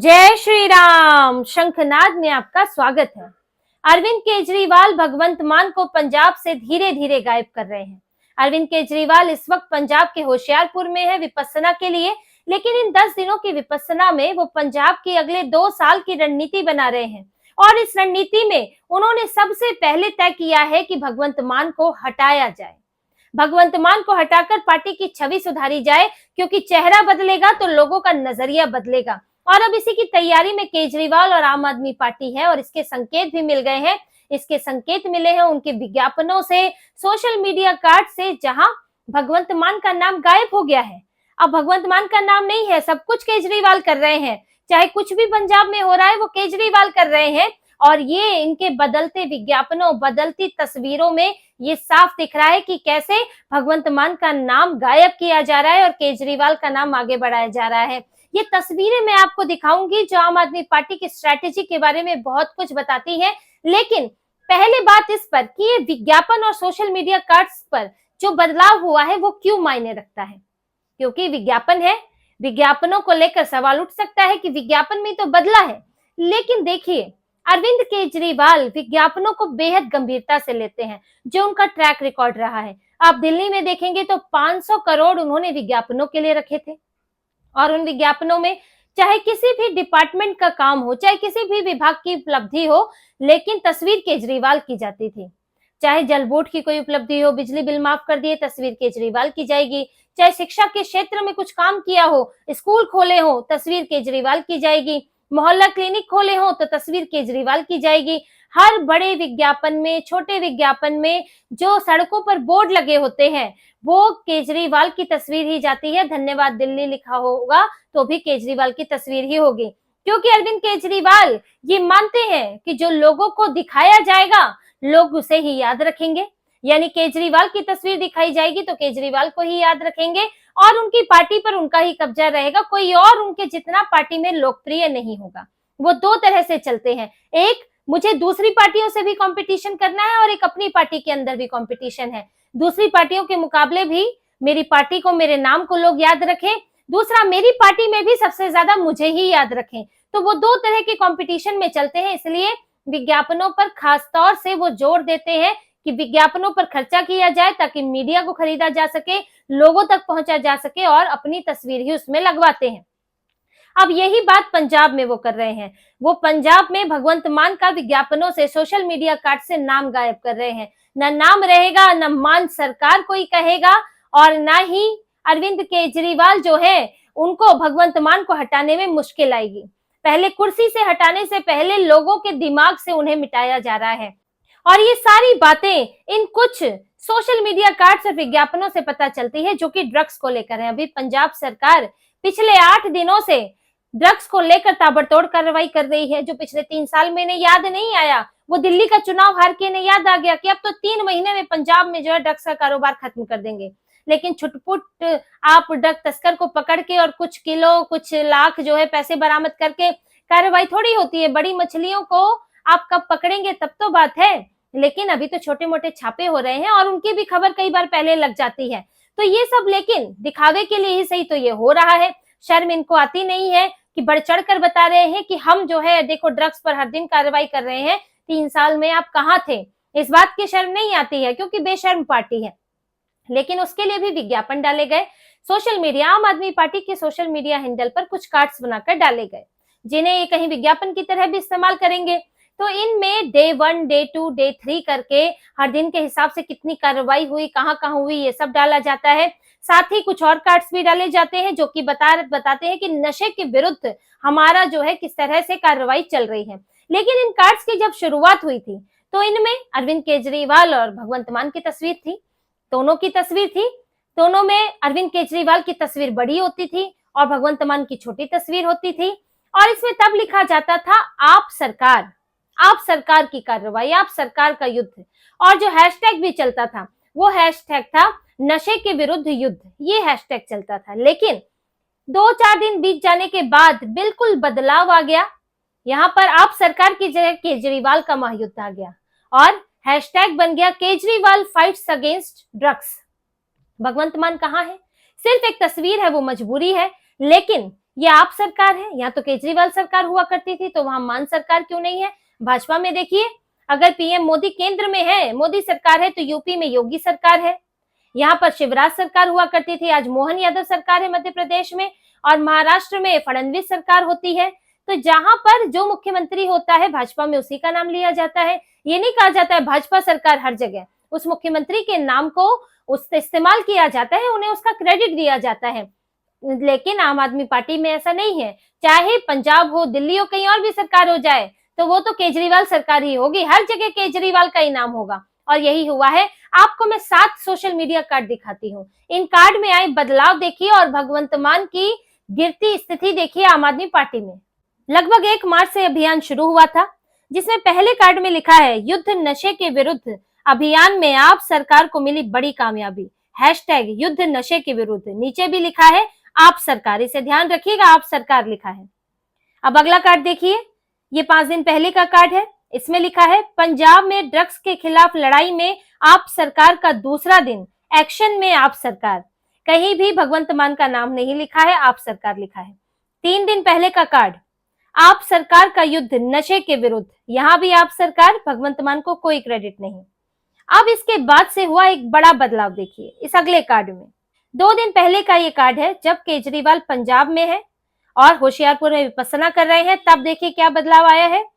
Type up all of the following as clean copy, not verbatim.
जय श्री राम। शंखनाद में आपका स्वागत है। अरविंद केजरीवाल भगवंत मान को पंजाब से धीरे धीरे गायब कर रहे हैं। अरविंद केजरीवाल इस वक्त पंजाब के होशियारपुर में है विपस्सना के लिए, लेकिन इन 10 दिनों की विपस्सना में वो पंजाब की अगले 2 साल की रणनीति बना रहे हैं। और इस रणनीति में उन्होंने सबसे पहले तय किया है कि भगवंत मान को हटाया जाए। भगवंत मान को हटाकर पार्टी की छवि सुधारी जाए, क्योंकि चेहरा बदलेगा तो लोगों का नजरिया बदलेगा। और अब इसी की तैयारी में केजरीवाल और आम आदमी पार्टी है, और इसके संकेत भी मिल गए हैं। इसके संकेत मिले हैं उनके विज्ञापनों से, सोशल मीडिया कार्ड से, जहां भगवंत मान का नाम गायब हो गया है। अब भगवंत मान का नाम नहीं है, सब कुछ केजरीवाल कर रहे हैं। चाहे कुछ भी पंजाब में हो रहा है वो केजरीवाल कर रहे हैं। और ये इनके बदलते विज्ञापनों, बदलती तस्वीरों में ये साफ दिख रहा है कि कैसे भगवंत मान का नाम गायब किया जा रहा है और केजरीवाल का नाम आगे बढ़ाया जा रहा है। ये तस्वीरें मैं आपको दिखाऊंगी जो आम आदमी पार्टी की स्ट्रैटेजी के बारे में बहुत कुछ बताती है। लेकिन पहले बात इस पर कि ये विज्ञापन और सोशल मीडिया कार्ड्स पर जो बदलाव हुआ है वो क्यों मायने रखता है, क्योंकि विज्ञापन है। विज्ञापनों को लेकर सवाल उठ सकता है कि विज्ञापन में तो बदला है, लेकिन देखिए अरविंद केजरीवाल विज्ञापनों को बेहद गंभीरता से लेते हैं, जो उनका ट्रैक रिकॉर्ड रहा है। आप दिल्ली में देखेंगे तो 500 करोड़ उन्होंने विज्ञापनों के लिए रखे थे, और उन विज्ञापनों में चाहे किसी भी डिपार्टमेंट का काम हो, चाहे किसी भी विभाग की उपलब्धि हो, लेकिन तस्वीर केजरीवाल की जाती थी। चाहे जल बोर्ड की कोई उपलब्धि हो, बिजली बिल माफ कर दिए, तस्वीर केजरीवाल की जाएगी। चाहे शिक्षा के क्षेत्र में कुछ काम किया हो, स्कूल खोले हो, तस्वीर केजरीवाल की जाएगी। मोहल्ला क्लिनिक खोले हो तो तस्वीर केजरीवाल की जाएगी। हर बड़े विज्ञापन में, छोटे विज्ञापन में जो सड़कों पर बोर्ड लगे होते हैं वो केजरीवाल की तस्वीर ही जाती है। धन्यवाद दिल्ली लिखा होगा तो भी केजरीवाल की तस्वीर ही होगी, क्योंकि अरविंद केजरीवाल ये मानते हैं कि जो लोगों को दिखाया जाएगा लोग उसे ही याद रखेंगे। यानी केजरीवाल की तस्वीर दिखाई जाएगी तो केजरीवाल को ही याद रखेंगे, और उनकी पार्टी पर उनका ही कब्जा रहेगा। कोई और उनके जितना पार्टी में लोकप्रिय नहीं होगा। वो दो तरह से चलते हैं, एक मुझे दूसरी पार्टियों से भी कंपटीशन करना है, और एक अपनी पार्टी के अंदर भी कंपटीशन है। दूसरी पार्टियों के मुकाबले भी मेरी पार्टी को, मेरे नाम को लोग याद रखें। दूसरा, मेरी पार्टी में भी सबसे ज्यादा मुझे ही याद रखें। तो वो दो तरह के कंपटीशन में चलते हैं। इसलिए विज्ञापनों पर खास तौर से वो जोर देते हैं कि विज्ञापनों पर खर्चा किया जाए, ताकि मीडिया को खरीदा जा सके, लोगों तक पहुंचा जा सके, और अपनी तस्वीर ही उसमें लगवाते हैं। अब यही बात पंजाब में वो कर रहे हैं। वो पंजाब में भगवंत मान का विज्ञापनों से, सोशल मीडिया कार्ड से नाम गायब कर रहे हैं। न नाम रहेगा, न मान सरकार कोई कहेगा, और ना ही अरविंद केजरीवाल जो है उनको भगवंत मान को हटाने में मुश्किल आएगी। पहले कुर्सी से हटाने से पहले लोगों के दिमाग से उन्हें मिटाया जा रहा है। और ये सारी बातें इन कुछ सोशल मीडिया कार्ड्स और विज्ञापनों से पता चलती है, जो कि ड्रग्स को लेकर है। अभी पंजाब सरकार पिछले 8 दिनों से ड्रग्स को लेकर ताबड़तोड़ कार्रवाई कर रही है। जो पिछले 3 साल में इन्हें याद नहीं आया, वो दिल्ली का चुनाव हार के इन्हें याद आ गया कि अब तो 3 महीने में पंजाब में जो है ड्रग्स का कारोबार खत्म कर देंगे। लेकिन छुटपुट आप ड्रग तस्कर को पकड़ के और कुछ किलो, कुछ लाख जो है पैसे बरामद करके कार्रवाई थोड़ी होती है। बड़ी मछलियों को आप कब पकड़ेंगे तब तो बात है, लेकिन अभी तो छोटे मोटे छापे हो रहे हैं, और उनकी भी खबर कई बार पहले लग जाती है। तो ये सब लेकिन दिखावे के लिए ही सही तो ये हो रहा है। शर्म इनको आती नहीं है कि बढ़ चढ़ कर बता रहे हैं कि हम जो है देखो ड्रग्स पर हर दिन कार्रवाई कर रहे हैं। 3 साल में आप कहाँ थे? इस बात की शर्म नहीं आती है, क्योंकि बेशर्म पार्टी है। लेकिन उसके लिए भी विज्ञापन डाले गए। सोशल मीडिया, आम आदमी पार्टी के सोशल मीडिया हैंडल पर कुछ कार्ड्स बनाकर डाले गए, जिन्हें ये कहीं विज्ञापन की तरह भी इस्तेमाल करेंगे। तो इनमें डे 1, डे 2, डे 3 करके हर दिन के हिसाब से कितनी कार्रवाई हुई, कहाँ कहाँ हुई, ये सब डाला जाता है। साथ ही कुछ और कार्ड्स भी डाले जाते हैं जो कि बताते हैं कि नशे के विरुद्ध हमारा जो है किस तरह से कार्रवाई चल रही है। लेकिन इन कार्ड्स की जब शुरुआत हुई थी तो इनमें अरविंद केजरीवाल और भगवंत मान की तस्वीर थी। दोनों की तस्वीर थी। दोनों में अरविंद केजरीवाल की तस्वीर बड़ी होती थी और भगवंत मान की छोटी तस्वीर होती थी। और इसमें तब लिखा जाता था आप सरकार की कार्रवाई, आप सरकार का युद्ध। और जो हैशटैग भी चलता था वो हैशटैग था नशे के विरुद्ध युद्ध, ये हैशटैग चलता था। लेकिन 2-4 दिन बीत जाने के बाद बिल्कुल बदलाव आ गया। यहाँ पर आप सरकार की जगह केजरीवाल का महायुद्ध आ गया, और हैशटैग बन गया केजरीवाल फाइट्स अगेंस्ट ड्रग्स। भगवंत मान कहाँ है? सिर्फ एक तस्वीर है, वो मजबूरी है, लेकिन ये आप सरकार है, यहाँ तो केजरीवाल सरकार हुआ करती थी, तो वहां मान सरकार क्यों नहीं है? भाजपा में देखिए, अगर पीएम मोदी केंद्र में है, मोदी सरकार है, तो यूपी में योगी सरकार है। यहाँ पर शिवराज सरकार हुआ करती थी, आज मोहन यादव सरकार है मध्य प्रदेश में, और महाराष्ट्र में फडणवीस सरकार होती है। तो जहां पर जो मुख्यमंत्री होता है भाजपा में उसी का नाम लिया जाता है। ये नहीं कहा जाता है भाजपा सरकार हर जगह, उस मुख्यमंत्री के नाम को उससे इस्तेमाल किया जाता है, उन्हें उसका क्रेडिट दिया जाता है। लेकिन आम आदमी पार्टी में ऐसा नहीं है, चाहे पंजाब हो, दिल्ली हो, कहीं और भी सरकार हो जाए, तो वो तो केजरीवाल सरकार ही होगी, हर जगह केजरीवाल का ही नाम होगा। और यही हुआ है। आपको मैं 7 सोशल मीडिया कार्ड दिखाती हूँ, इन कार्ड में आए बदलाव देखिए और भगवंत मान की गिरती स्थिति देखिए आम आदमी पार्टी में। लगभग 1 मार्च से अभियान शुरू हुआ था, जिसमें पहले कार्ड में लिखा है, युद्ध नशे के विरुद्ध अभियान में आप सरकार को मिली बड़ी कामयाबी, हैशटैग युद्ध नशे के विरुद्ध। नीचे भी लिखा है आप सरकार, इसे ध्यान रखिएगा, आप सरकार लिखा है। अब अगला कार्ड देखिए, ये 5 दिन पहले का कार्ड है, इसमें लिखा है, पंजाब में ड्रग्स के खिलाफ लड़ाई में आप सरकार का दूसरा दिन, एक्शन में आप सरकार। कहीं भी भगवंत मान का नाम नहीं लिखा है, आप सरकार लिखा है। 3 दिन पहले का कार्ड, आप सरकार का युद्ध नशे के विरुद्ध, यहां भी आप सरकार, भगवंत मान को कोई क्रेडिट नहीं। अब इसके बाद से हुआ एक बड़ा बदलाव देखिए इस अगले कार्ड में। 2 दिन पहले का ये कार्ड है, जब केजरीवाल पंजाब में है और होशियारपुर में विपස්සना कर रहे हैं, तब देखिए क्या बदलाव आया है।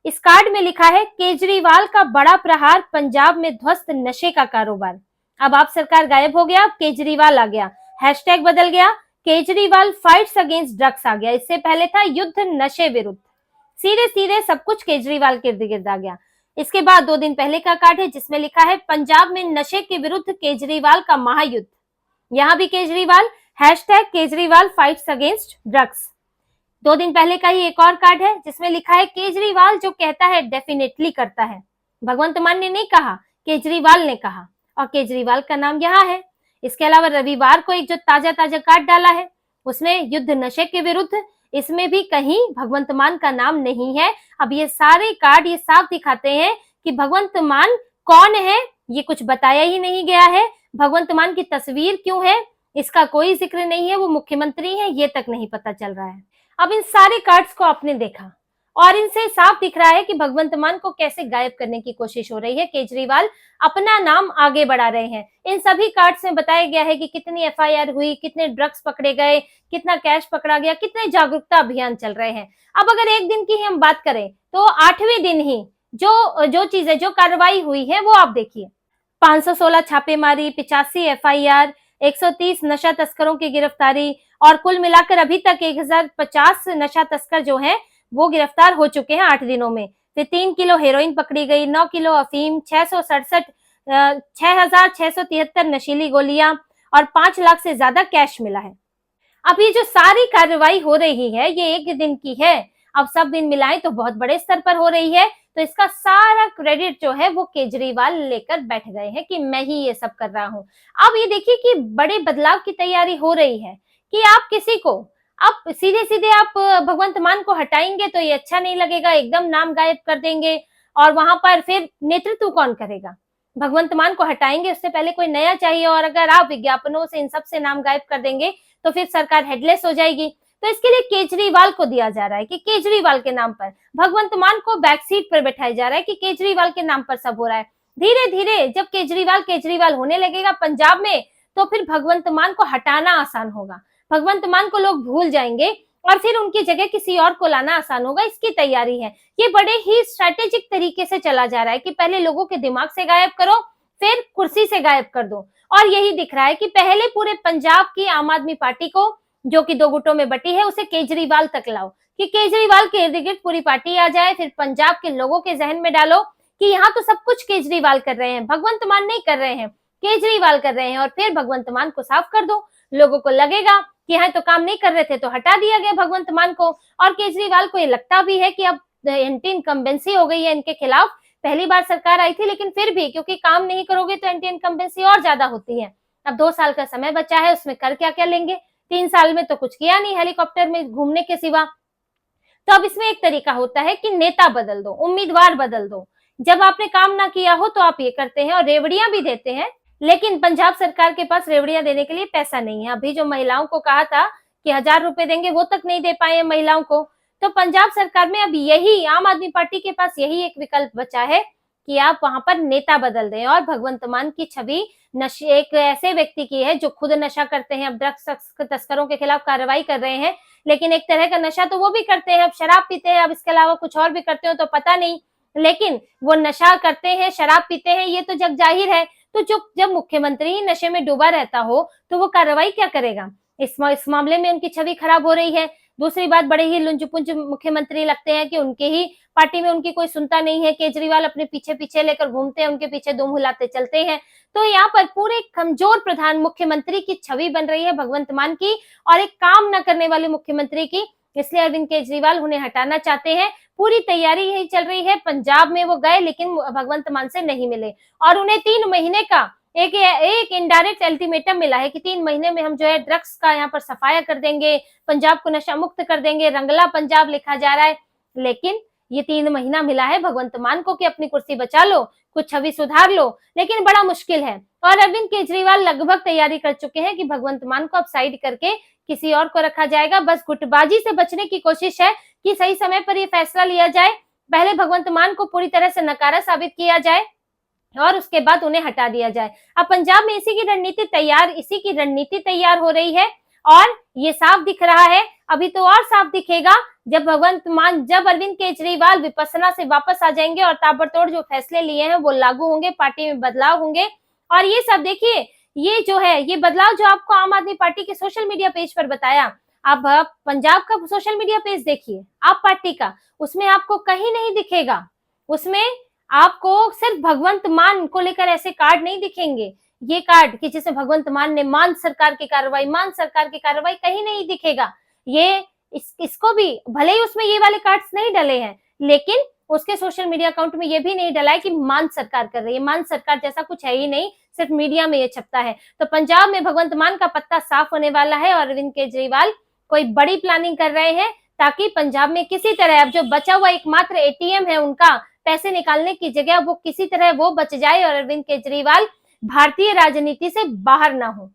इस कार्ड में लिखा है, केजरीवाल का बड़ा प्रहार, पंजाब में ध्वस्त नशे का कारोबार। अब आप सरकार गायब हो गया, अब केजरीवाल आ गया, हैशटैग बदल गया, केजरीवाल फाइट्स अगेंस्ट ड्रग्स आ गया। इससे पहले था युद्ध नशे विरुद्ध। सीधे सीधे सब कुछ केजरीवाल के इर्द गिर्द आ गया। इसके बाद 2 दिन पहले का कार्ड है, जिसमें लिखा है, पंजाब में नशे के विरुद्ध केजरीवाल का महायुद्ध। यहां भी Kejriwal, hashtag Kejriwal fights against drugs. 2 दिन पहले का ही एक और कार्ड है, जिसमें लिखा है, केजरीवाल जो कहता है डेफिनेटली करता है। भगवंत मान ने नहीं कहा, केजरीवाल ने कहा, और केजरीवाल का नाम यहाँ है। इसके अलावा रविवार को एक जो ताजा कार्ड डाला है, उसमें युद्ध नशे के विरुद्ध, इसमें भी कहीं भगवंत मान का नाम नहीं है। अब ये सारे कार्ड ये साफ दिखाते हैं कि भगवंत मान कौन है, ये कुछ बताया ही नहीं गया है। भगवंत मान की तस्वीर क्यों है, इसका कोई जिक्र नहीं है, वो मुख्यमंत्री है, ये तक नहीं पता चल रहा है। अब इन सारे कार्ड्स को आपने देखा और इनसे साफ दिख रहा है कि भगवंत मान को कैसे गायब करने की कोशिश हो रही है। केजरीवाल अपना नाम आगे बढ़ा रहे हैं। इन सभी कार्ड्स में बताया गया है कि कितनी एफआईआर हुई, कितने ड्रग्स पकड़े गए, कितना कैश पकड़ा गया, कितने जागरूकता अभियान चल रहे हैं। अब अगर एक दिन की हम बात करें तो 8वें दिन ही जो चीजें, जो कार्रवाई हुई है वो आप देखिए। 516 छापेमारी, 85 एफआईआर, 130 नशा तस्करों की गिरफ्तारी, और कुल मिलाकर अभी तक 1050 नशा तस्कर जो हैं वो गिरफ्तार हो चुके हैं 8 दिनों में। फिर 3 किलो हेरोइन पकड़ी गई, 9 किलो अफीम, 6,673 नशीली गोलियां और 5 लाख से ज्यादा कैश मिला है। अब ये जो सारी कार्रवाई हो रही है ये एक दिन की है, अब सब दिन मिलाएं तो बहुत बड़े स्तर पर हो रही है। तो इसका सारा क्रेडिट जो है वो केजरीवाल लेकर बैठ गए हैं कि मैं ही ये सब कर रहा हूं। अब ये देखिए कि बड़े बदलाव की तैयारी हो रही है कि आप किसी को, अब सीधे सीधे आप भगवंत मान को हटाएंगे तो ये अच्छा नहीं लगेगा, एकदम नाम गायब कर देंगे और वहां पर फिर नेतृत्व कौन करेगा? भगवंत मान को हटाएंगे, उससे पहले कोई नया चाहिए, और अगर आप विज्ञापनों से इन सब से नाम गायब कर देंगे तो फिर सरकार हेडलेस हो जाएगी। तो इसके लिए केजरीवाल को दिया जा रहा है कि केजरीवाल के नाम पर, भगवंत मान को बैक सीट पर बैठाया जा रहा है कि केजरीवाल के नाम पर सब हो रहा है। धीरे धीरे जब केजरीवाल होने लगेगा पंजाब में, तो फिर भगवंत मान को हटाना आसान होगा, भगवंत मान को लोग भूल जाएंगे और फिर उनकी जगह किसी और को लाना आसान होगा। इसकी तैयारी है, ये बड़े ही स्ट्रेटेजिक तरीके से चला जा रहा है कि पहले लोगों के दिमाग से गायब करो, फिर कुर्सी से गायब कर दो। और यही दिख रहा है कि पहले पूरे पंजाब की आम आदमी पार्टी को, जो कि 2 गुटों में बटी है, उसे केजरीवाल तक लाओ, कि केजरीवाल के इर्द गिर्द पूरी पार्टी आ जाए। फिर पंजाब के लोगों के जहन में डालो कि यहाँ तो सब कुछ केजरीवाल कर रहे हैं, भगवंत मान नहीं कर रहे हैं, केजरीवाल कर रहे हैं, और फिर भगवंत मान को साफ कर दो। लोगों को लगेगा कि यहाँ तो काम नहीं कर रहे थे तो हटा दिया गया भगवंत मान को। और केजरीवाल को ये लगता भी है कि अब एंटी इनकम्बेंसी हो गई है इनके खिलाफ। पहली बार सरकार आई थी, लेकिन फिर भी क्योंकि काम नहीं करोगे तो एंटी इनकम्बेंसी और ज्यादा होती है। अब 2 साल का समय बचा है, उसमें कर क्या क्या लेंगे? 3 साल में तो कुछ किया नहीं हेलीकॉप्टर में घूमने के सिवा। तो अब इसमें एक तरीका होता है कि नेता बदल दो, उम्मीदवार बदल दो। जब आपने काम ना किया हो तो आप ये करते हैं, और रेवड़ियां भी देते हैं, लेकिन पंजाब सरकार के पास रेवड़ियां देने के लिए पैसा नहीं है। अभी जो महिलाओं को कहा था कि 1000 रुपए देंगे, वो तक नहीं दे पाए हैं महिलाओं को। तो पंजाब सरकार में अब यही आम आदमी पार्टी के पास यही एक विकल्प बचा है कि आप वहां पर नेता बदल दें। और भगवंत मान की छवि नशे एक ऐसे व्यक्ति की है जो खुद नशा करते हैं, अब ड्रग्स तस्करों के खिलाफ कार्रवाई कर रहे हैं, लेकिन एक तरह का नशा तो वो भी करते हैं, अब शराब पीते हैं, अब इसके अलावा कुछ और भी करते हो तो पता नहीं, लेकिन वो नशा करते हैं, शराब पीते हैं, ये तो जग जाहिर है। तो जब मुख्यमंत्री ही नशे में डूबा रहता हो तो वो कार्रवाई क्या करेगा? इस मामले में उनकी छवि खराब हो रही है। दूसरी बात, बड़े ही लुंज-पुंज मुख्यमंत्री लगते हैं कि उनके ही पार्टी में उनकी कोई सुनता नहीं है, केजरीवाल अपने पीछे पीछे लेकर घूमते हैं, उनके पीछे दुम हिलाते चलते हैं। तो यहाँ पर पूरे कमजोर प्रधान मुख्यमंत्री की छवि बन रही है भगवंत मान की, और एक काम न करने वाले मुख्यमंत्री की। इसलिए अरविंद केजरीवाल उन्हें हटाना चाहते हैं। पूरी तैयारी यही चल रही है। पंजाब में वो गए लेकिन भगवंत मान से नहीं मिले, और उन्हें 3 महीने का एक इनडायरेक्ट अल्टीमेटम मिला है कि 3 महीने में हम जो है ड्रग्स का यहाँ पर सफाया कर देंगे, पंजाब को नशा मुक्त कर देंगे, रंगला पंजाब लिखा जा रहा है। लेकिन ये 3 महीना मिला है भगवंत मान को कि अपनी कुर्सी बचा लो, कुछ छवि सुधार लो, लेकिन बड़ा मुश्किल है। और अरविंद केजरीवाल लगभग तैयारी कर चुके हैं कि भगवंत मान को अब साइड करके किसी और को रखा जाएगा। बस गुटबाजी से बचने की कोशिश है कि सही समय पर ये फैसला लिया जाए, पहले भगवंत मान को पूरी तरह से नकारा साबित किया जाए और उसके बाद उन्हें हटा दिया जाए। अब पंजाब में इसी की रणनीति तैयार हो रही है, और ये साफ दिख रहा है। अभी तो और साफ दिखेगा जब अरविंद केजरीवाल विपස්සना से वापस आ जाएंगे और ताबड़तोड़ जो फैसले लिए हैं वो लागू होंगे, पार्टी में बदलाव होंगे। और ये सब देखिए, ये जो है ये बदलाव जो आपको आम आदमी पार्टी के सोशल मीडिया पेज पर बताया, आप पंजाब का सोशल मीडिया पेज देखिए आप पार्टी का, उसमें आपको कहीं नहीं दिखेगा। उसमें आपको सिर्फ भगवंत मान को लेकर ऐसे कार्ड नहीं दिखेंगे, ये कार्ड कि जिसमें भगवंत मान ने मान सरकार की कार्रवाई कहीं नहीं दिखेगा। ये इसको भी भले ही उसमें ये वाले कार्ड्स नहीं डले हैं, लेकिन उसके सोशल मीडिया अकाउंट में ये भी नहीं डला है कि मान सरकार कर रही है। मान सरकार जैसा कुछ है ही नहीं, सिर्फ मीडिया में ये छपता है। तो पंजाब में भगवंत मान का पत्ता साफ होने वाला है और अरविंद केजरीवाल कोई बड़ी प्लानिंग कर रहे हैं ताकि पंजाब में किसी तरह अब जो बचा हुआ एकमात्र एटीएम है उनका पैसे निकालने की जगह, वो किसी तरह वो बच जाए और अरविंद केजरीवाल भारतीय राजनीति से बाहर ना हो।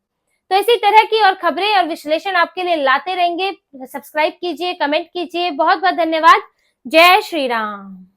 तो इसी तरह की और खबरें और विश्लेषण आपके लिए लाते रहेंगे। सब्सक्राइब कीजिए, कमेंट कीजिए। बहुत बहुत धन्यवाद। जय श्री राम।